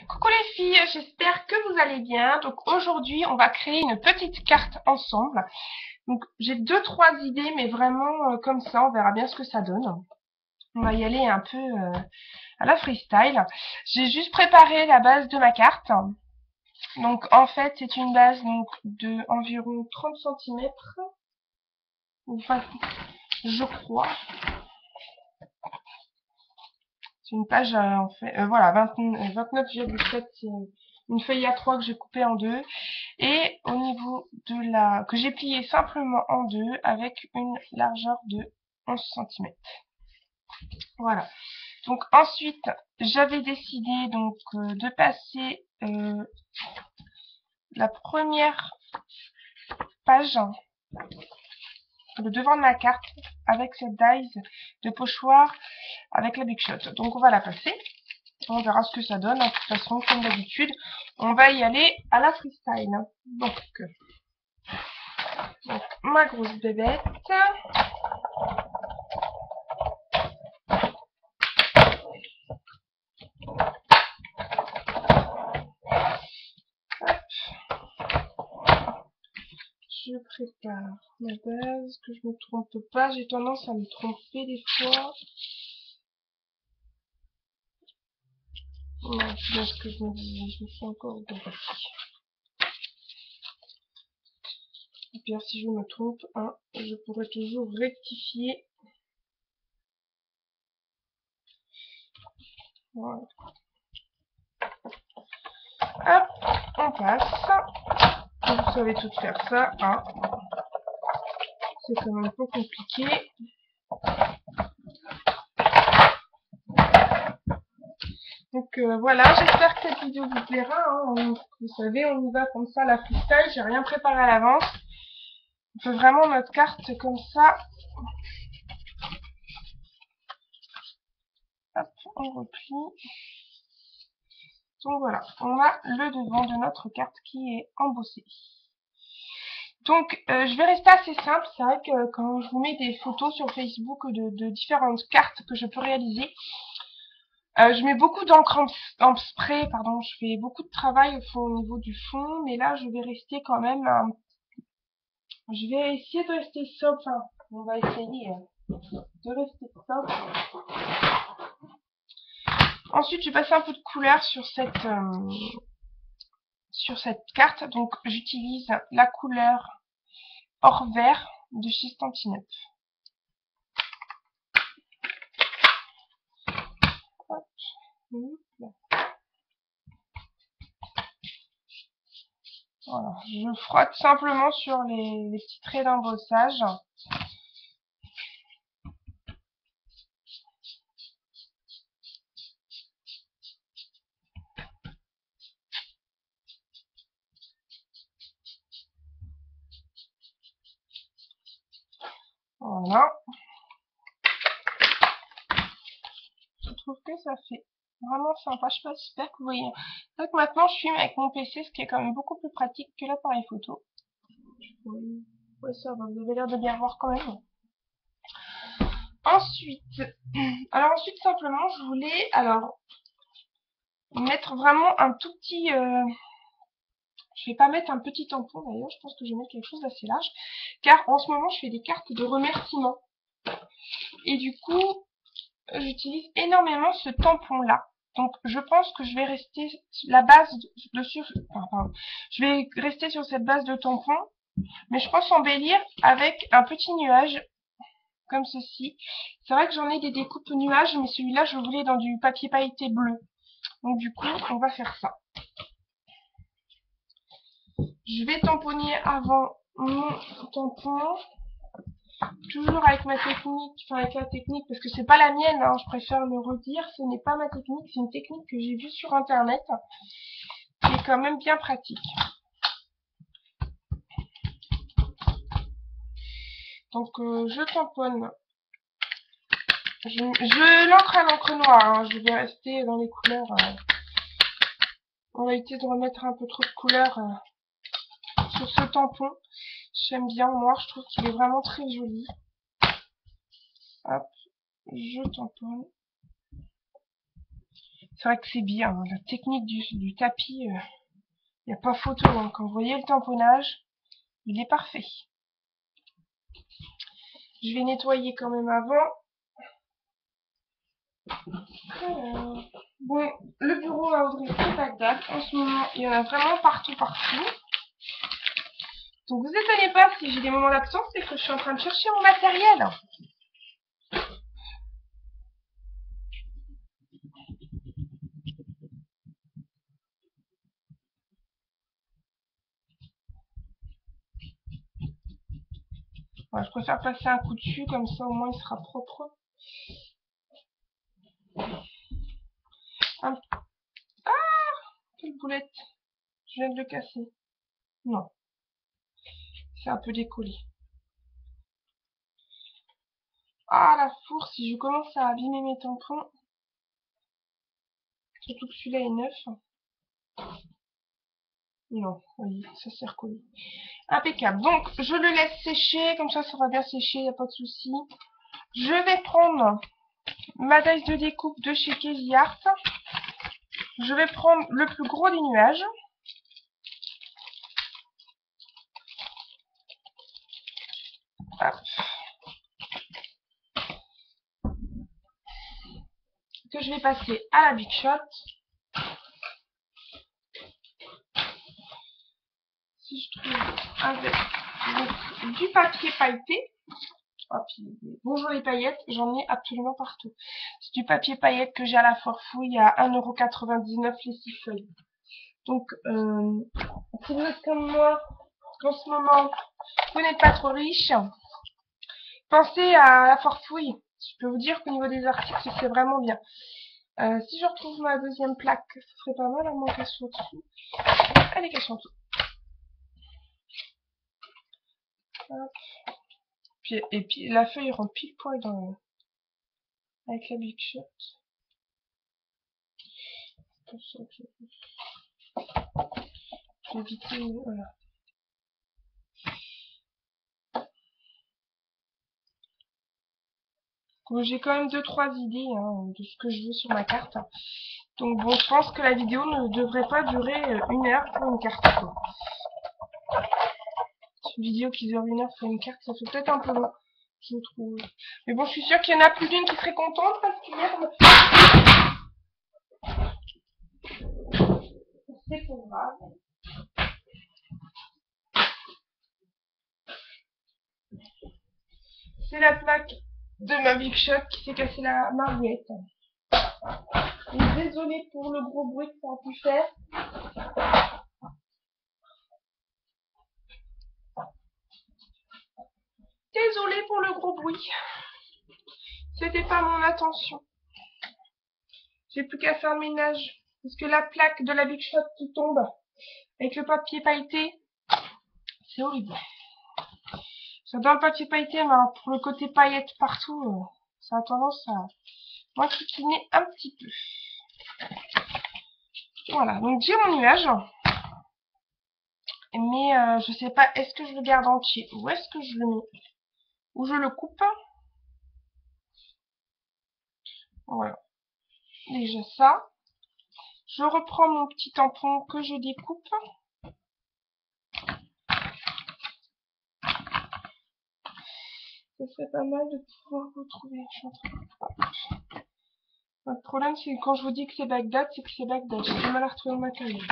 Coucou les filles, j'espère que vous allez bien. Donc aujourd'hui, on va créer une petite carte ensemble. Donc j'ai deux trois idées, mais vraiment comme ça, on verra bien ce que ça donne. On va y aller un peu à la freestyle. J'ai juste préparé la base de ma carte. Donc en fait, c'est une base donc de environ 30 centimètres, enfin, je crois. C'est une page en fait, voilà, 29,7, c'est une feuille A3 que j'ai coupée en deux. Et au niveau de la que j'ai plié simplement en deux avec une largeur de 11 centimètres. Voilà. Donc ensuite, j'avais décidé donc de passer la première page, le devant de ma carte, avec cette dies de pochoir avec la Big Shot. Donc on va la passer. On verra ce que ça donne. De toute façon, comme d'habitude, on va y aller à la freestyle. Donc ma grosse bébête. Je prépare ma base, que je me trompe pas. J'ai tendance à me tromper des fois. Non, c'est bien ce que je me disais. Je me suis encore gourée. Et puis si je me trompe, hein, je pourrais toujours rectifier. Voilà. Hop, on passe. Vous savez tout faire ça, hein. C'est quand même pas compliqué. Donc voilà, j'espère que cette vidéo vous plaira. Hein. Vous savez, on y va comme ça, la freestyle. J'ai rien préparé à l'avance. On fait vraiment notre carte comme ça. Hop, on replie. Donc voilà, on a le devant de notre carte qui est embossé. Donc je vais rester assez simple. C'est vrai que quand je vous mets des photos sur Facebook de différentes cartes que je peux réaliser, je mets beaucoup d'encre en spray, pardon, je fais beaucoup de travail au niveau du fond, mais là je vais rester quand même, je vais essayer de rester sobre, enfin, on va essayer de rester sobre. Ensuite, je vais passer un peu de couleur sur cette carte, donc j'utilise la couleur or vert de chez Stampin' Up. Hop. Voilà, je frotte simplement sur les petits traits d'embossage. Voilà. Je trouve que ça fait vraiment sympa. Je sais pas, j'espère que vous voyez. Donc maintenant, je filme avec mon PC, ce qui est quand même beaucoup plus pratique que l'appareil photo. Ouais, ça va, vous avez l'air de bien voir quand même. Ensuite, ensuite simplement, je voulais mettre vraiment un tout petit. Je vais pas mettre un petit tampon d'ailleurs. Je pense que je vais mettre quelque chose d'assez large, car en ce moment, je fais des cartes de remerciements et du coup, j'utilise énormément ce tampon-là. Donc, je pense que je vais rester la base dessus. Enfin, pardon, je vais rester sur cette base de tampon, mais je pense embellir avec un petit nuage comme ceci. C'est vrai que j'en ai des découpes nuages, mais celui-là, je le voulais dans du papier pailleté bleu. Donc, du coup, on va faire ça. Je vais tamponner avant mon tampon. Toujours avec ma technique, enfin avec la technique, parce que c'est pas la mienne, hein, je préfère le redire, ce n'est pas ma technique, c'est une technique que j'ai vue sur internet, qui est quand même bien pratique. Donc je tamponne. Je l'encre à l'encre noire, hein, je vais rester dans les couleurs. On va éviter de remettre un peu trop de couleurs sur ce tampon. J'aime bien en noir, je trouve qu'il est vraiment très joli. Hop, je tamponne. C'est vrai que c'est bien, hein, la technique du tapis, il n'y a pas photo. Hein. Quand vous voyez le tamponnage, il est parfait. Je vais nettoyer quand même avant. Alors, bon, le bureau à Audrey, c'est Bagdad. En ce moment, il y en a vraiment partout, partout. Donc vous étonnez pas si j'ai des moments d'absence, c'est que je suis en train de chercher mon matériel. Voilà, je préfère passer un coup dessus, comme ça au moins il sera propre. Ah, quelle boulette. Je viens de le casser. Non, c'est un peu décollé. Ah la fourre, si je commence à abîmer mes tampons. Surtout que celui-là est neuf. Non, oui, ça s'est recollé. Impeccable. Donc, je le laisse sécher, comme ça va bien sécher, il n'y a pas de souci. Je vais prendre ma dice de découpe de chez Casey Art. Je vais prendre le plus gros des nuages. Hop. Que je vais passer à la Big Shot. Si je trouve avec donc, du papier pailleté. Oh, puis, bonjour les paillettes, j'en ai absolument partout. C'est du papier paillette que j'ai à la Forfouille à 1,99 € les 6 feuilles. Donc, si vous êtes comme moi, qu'en ce moment, vous n'êtes pas trop riche, pensez à la Forfouille. Je peux vous dire qu'au niveau des articles, c'est vraiment bien. Si je retrouve ma deuxième plaque, ce serait pas mal à moins qu'elle soit au-dessous. Elle est cachée en dessous. Et puis la feuille rentre pile poil dans avec la Big Shot. Je vais éviter, voilà. J'ai quand même 2-3 idées hein, de ce que je veux sur ma carte. Donc bon, je pense que la vidéo ne devrait pas durer 1 heure pour une carte. Quoi. Une vidéo qui dure 1 heure pour une carte, ça fait peut-être un peu long, je trouve. Mais bon, je suis sûre qu'il y en a plus d'une qui serait contente parce que merde. C'est pas grave. C'est la plaque de ma Big Shot qui s'est cassée la marguette. Et désolée pour le gros bruit que ça a pu faire. Désolée pour le gros bruit. C'était pas mon intention. J'ai plus qu'à faire le ménage. Parce que la plaque de la Big Shot qui tombe avec le papier pailleté, c'est horrible. J'adore le papier pailleté, mais pour le côté paillette partout, ça a tendance à m'inquiéter un petit peu. Voilà, donc j'ai mon nuage. Mais je sais pas, est-ce que je le garde entier ou est-ce que je le mets ou je le coupe. Voilà, déjà ça. Je reprends mon petit tampon que je découpe. Ce serait pas mal de pouvoir retrouver. Le problème, c'est que quand je vous dis que c'est Bagdad, c'est que c'est Bagdad. J'ai du mal à retrouver le matériel.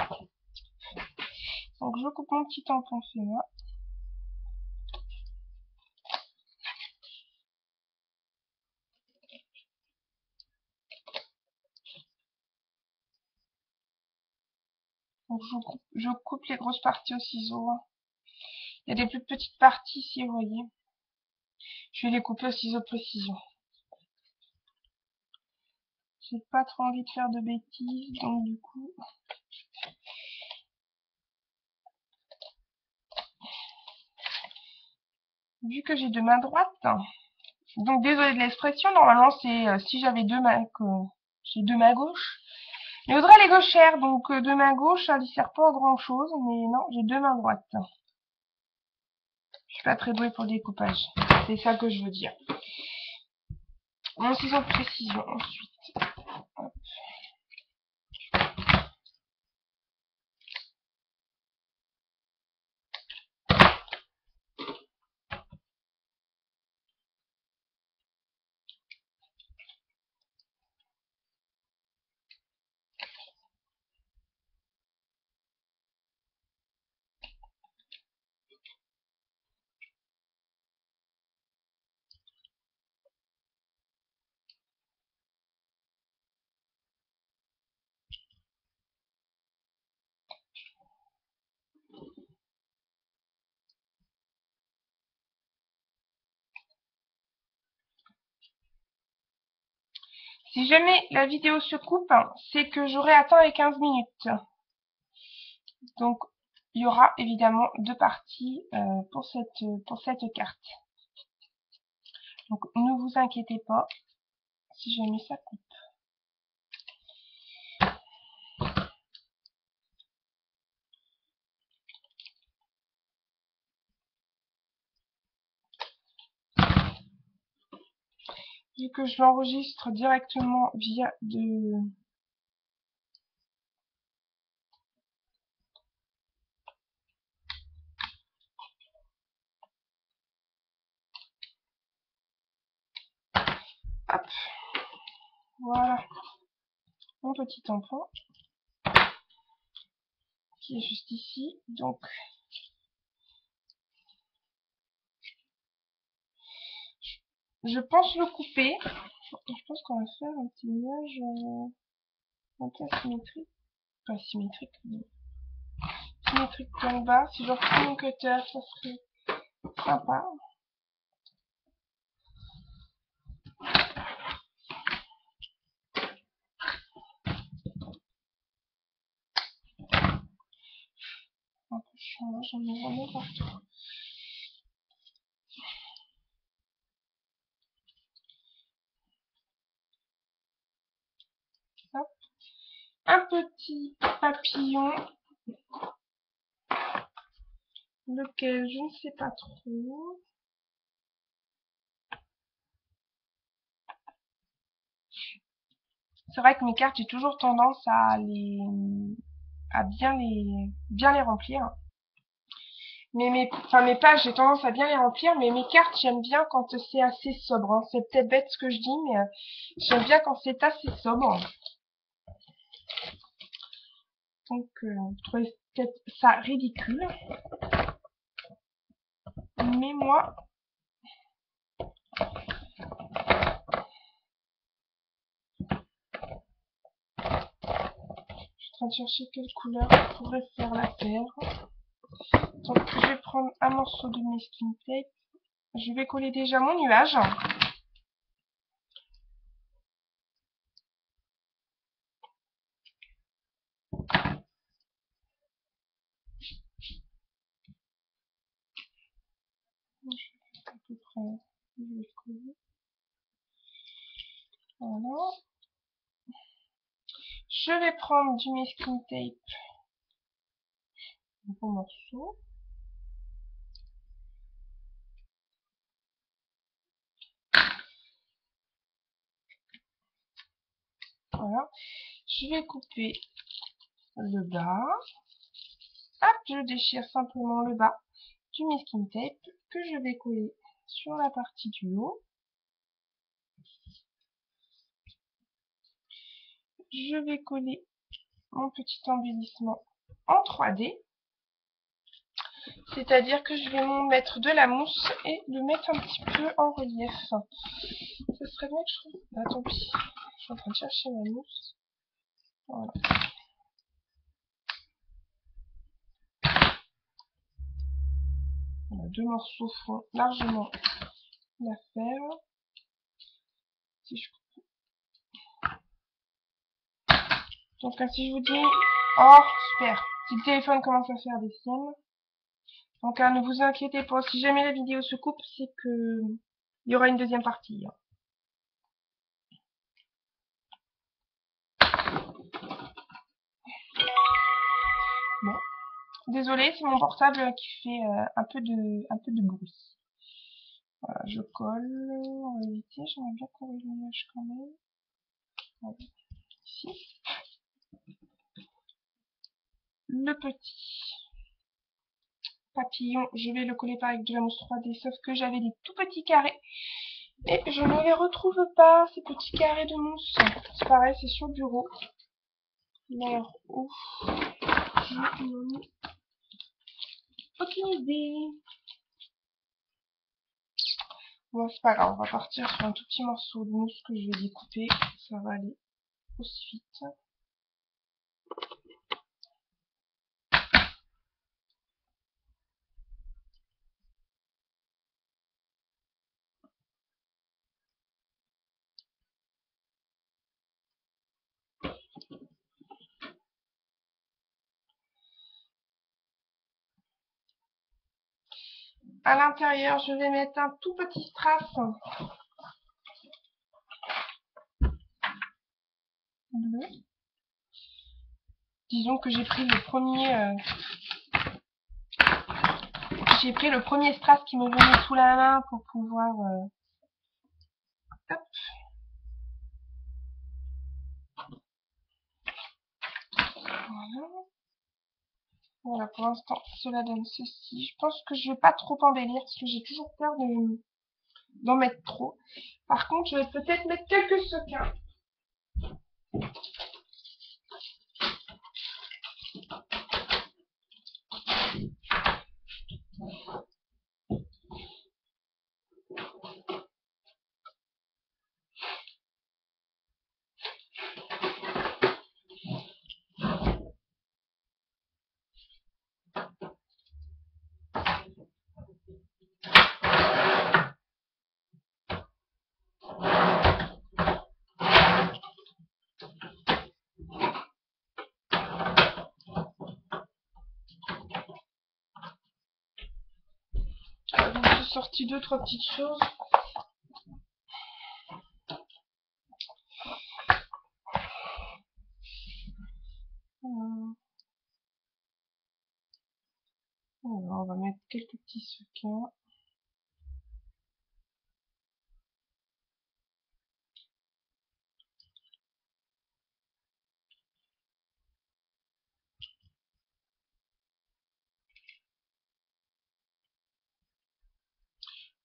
Donc je coupe mon petit tampon, c'est là. Donc je coupe les grosses parties au ciseau. Il y a des plus petites parties ici, vous voyez. Je vais les couper au ciseau précision. J'ai pas trop envie de faire de bêtises, donc du coup... Vu que j'ai deux mains droites, donc désolé de l'expression, normalement c'est si j'avais deux mains, j'ai deux mains gauches. Mais Audrey elle est gauchère, donc deux mains gauches, ça lui sert pas à grand chose, mais non, j'ai deux mains droites. Je suis pas très douée pour le découpage, c'est ça que je veux dire. Mon ciseau de précision ensuite. Hop. Si jamais la vidéo se coupe, c'est que j'aurai atteint les 15 minutes. Donc, il y aura évidemment 2 parties pour cette carte. Donc, ne vous inquiétez pas si jamais ça coupe. Vu que je l'enregistre directement via de... Hop, voilà, mon petit tampon qui est juste ici. Donc, je pense le couper. Je pense qu'on va faire un petit nuage un peu asymétrique. Pas symétrique, mais symétrique dans le bas. Si je reprends mon cutter, ça serait sympa. Un peu chiant, j'en ai vraiment partout. Hop. Un petit papillon, lequel je ne sais pas trop. C'est vrai que mes cartes, j'ai toujours tendance à bien les remplir. Mais mes pages, j'ai tendance à bien les remplir, mais mes cartes, j'aime bien quand c'est assez sobre, hein. C'est peut-être bête ce que je dis, mais j'aime bien quand c'est assez sobre. Donc, vous trouvez peut-être ça ridicule. Mais moi, je suis en train de chercher quelle couleur pourrait faire l'affaire. Donc, je vais prendre un morceau de masking tape. Je vais coller déjà mon nuage. À peu près, je vais coller. Voilà. Je vais prendre du masking tape, un bon morceau. Voilà. Je vais couper le bas. Hop, je déchire simplement le bas du masking tape que je vais coller sur la partie du haut. Je vais coller mon petit embellissement en 3D. C'est-à-dire que je vais mettre de la mousse et le mettre un petit peu en relief. Ce serait bien que je trouve... Ah, tant pis. Je suis en train de chercher ma mousse. Voilà. Voilà, 2 morceaux font largement l'affaire. Si je... Donc si je vous dis... Oh, super. Si le téléphone commence à faire des siennes. Donc ne vous inquiétez pas. Si jamais la vidéo se coupe, c'est que il y aura une deuxième partie. Bon. Désolée, c'est mon portable qui fait un peu de bruit. Voilà, je colle. En réalité, j'aimerais bien coller le nuage quand même. Voilà. Ici. Le petit papillon, je vais le coller par avec de la mousse 3D, sauf que j'avais des tout petits carrés. Et je ne les retrouve pas, ces petits carrés de mousse. C'est pareil, c'est sur le bureau. Alors, ouf. Aucune idée. Bon, c'est pas grave, on va partir sur un tout petit morceau de mousse que je vais découper. Ça va aller aussi vite. À l'intérieur, je vais mettre un tout petit strass bleu. Disons que j'ai pris le premier strass qui me venait sous la main pour pouvoir hop. Voilà. Voilà, pour l'instant, cela donne ceci. Je pense que je vais pas trop embellir parce que j'ai toujours peur d'en mettre trop. Par contre, je vais peut-être mettre quelques sequins. Donc, j'ai sorti 2-3 petites choses. Alors, on va mettre quelques petits sequins.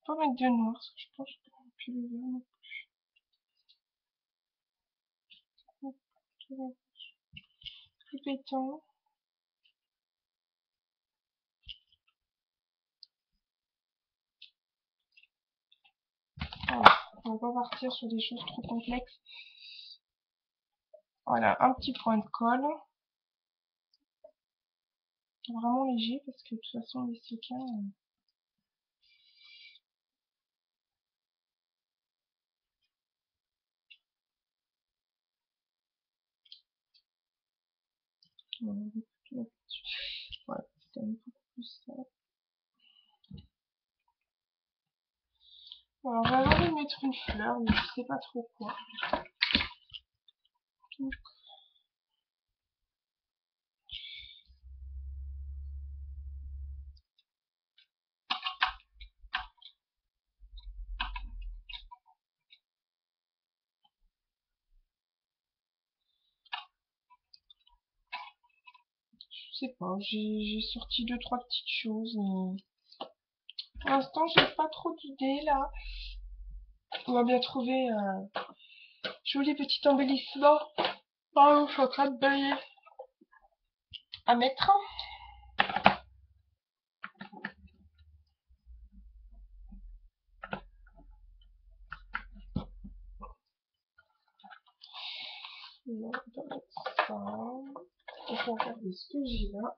On va mettre de noir, parce que je pense que plus le vert, plus pétant. Voilà. On va pas partir sur des choses trop complexes. Voilà, un petit point de colle. Vraiment léger, parce que de toute façon, les sequins... Voilà, c'est un peu plus ça. Alors, j'avais envie de mettre une fleur, mais je sais pas trop quoi. Donc, je sais pas, j'ai sorti 2-3 petites choses, mais pour l'instant, j'ai pas trop d'idées là. On va bien trouver un joli petit embellissement. Oh, je suis en train de bailler à mettre. On va mettre ça. On va regarder ce que j'ai là.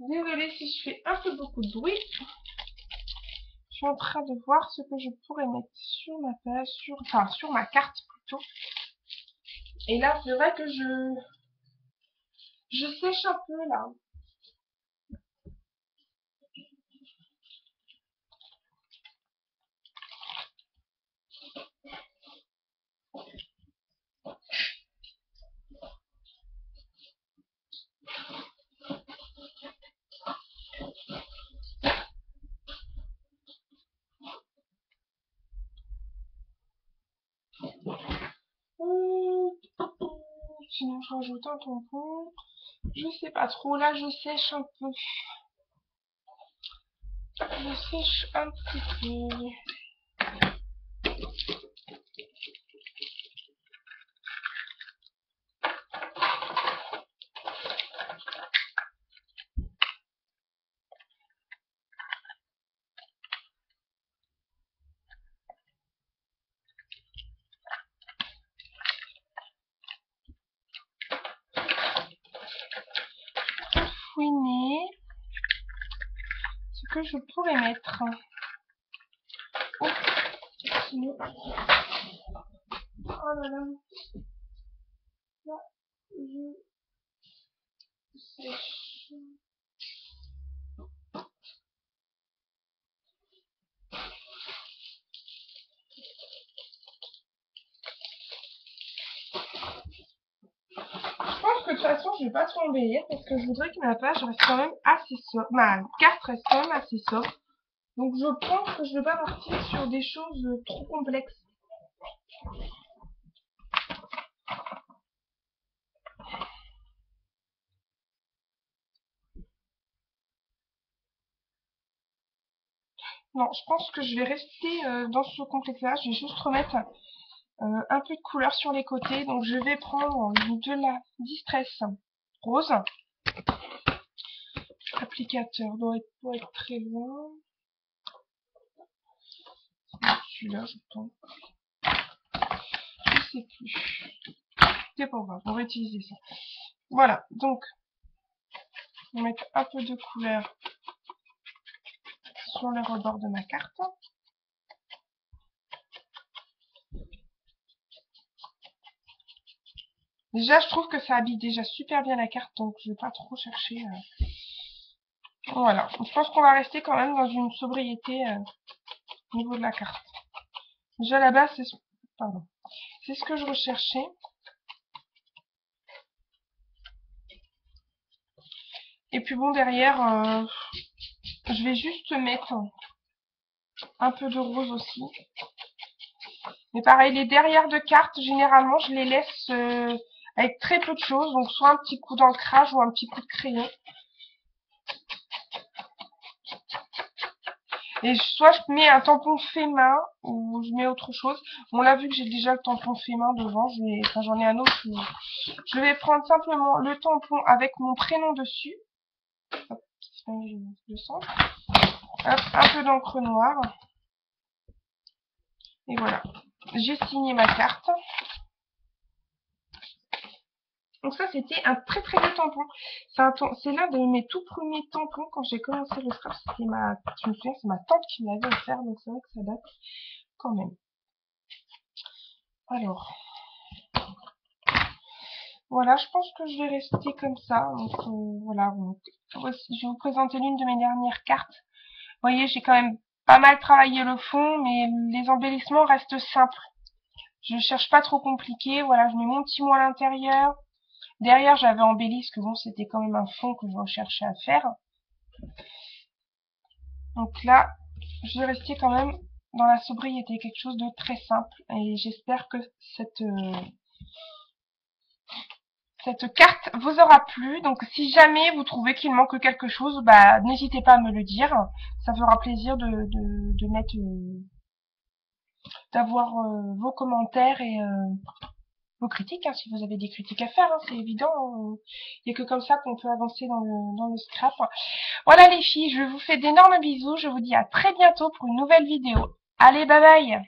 Désolée si je fais un peu beaucoup de bruit. Je suis en train de voir ce que je pourrais mettre sur ma page, sur ma carte plutôt. Et là, c'est vrai que je sèche un peu là. Sinon, je rajoute un tampon. Je sais pas trop. Là, je sèche un peu. Je sèche un petit peu. que je pourrais mettre? Oh, sinon... Oh là là. Là, je sèche. Je pense que de toute façon, je vais pas trop embellir parce que je voudrais que ma page reste quand même assez sobre. Ma carte reste quand même assez sobre. Donc je pense que je vais pas partir sur des choses trop complexes. Non, je pense que je vais rester dans ce complexe-là. Je vais juste remettre un peu de couleur sur les côtés. Donc je vais prendre de la Distress rose. L'applicateur doit être très loin. Celui-là, je pense. Je sais plus. C'est pas grave, on va utiliser ça. Voilà, donc on va mettre un peu de couleur sur le rebord de ma carte. Déjà, je trouve que ça habille déjà super bien la carte, donc je vais pas trop chercher. Voilà, je pense qu'on va rester quand même dans une sobriété au niveau de la carte. Déjà là-bas, c'est ce que je recherchais. Et puis bon, derrière, je vais juste mettre un peu de rose aussi. Mais pareil, les derrières de cartes, généralement, je les laisse avec très peu de choses. Donc soit un petit coup d'ancrage ou un petit coup de crayon. Et soit je mets un tampon fait main ou je mets autre chose. Bon là, vu que j'ai déjà le tampon fait main devant, j'en ai un autre. Je vais prendre simplement le tampon avec mon prénom dessus. Hop, je sens. Hop, un peu d'encre noire. Et voilà. J'ai signé ma carte. Donc ça, c'était un très très beau tampon. C'est l'un de mes tout premiers tampons quand j'ai commencé le scrap. Je me souviens, c'est ma tante qui me l'avait offert, donc c'est vrai que ça date quand même. Alors, voilà, je pense que je vais rester comme ça. Donc voilà, je vais vous présenter l'une de mes dernières cartes. Vous voyez, j'ai quand même pas mal travaillé le fond, mais les embellissements restent simples. Je cherche pas trop compliqué. Voilà, je mets mon petit mot à l'intérieur. Derrière, j'avais embelli, parce que bon, c'était quand même un fond que je recherchais à faire. Donc là, je vais rester quand même dans la sobriété, quelque chose de très simple. Et j'espère que cette carte vous aura plu. Donc si jamais vous trouvez qu'il manque quelque chose, bah n'hésitez pas à me le dire. Ça fera plaisir de mettre, d'avoir vos commentaires et vos critiques, hein, si vous avez des critiques à faire, hein, c'est évident. Il n'y a que comme ça qu'on peut avancer dans le scrap. Voilà les filles, je vous fais d'énormes bisous. Je vous dis à très bientôt pour une nouvelle vidéo. Allez, bye bye!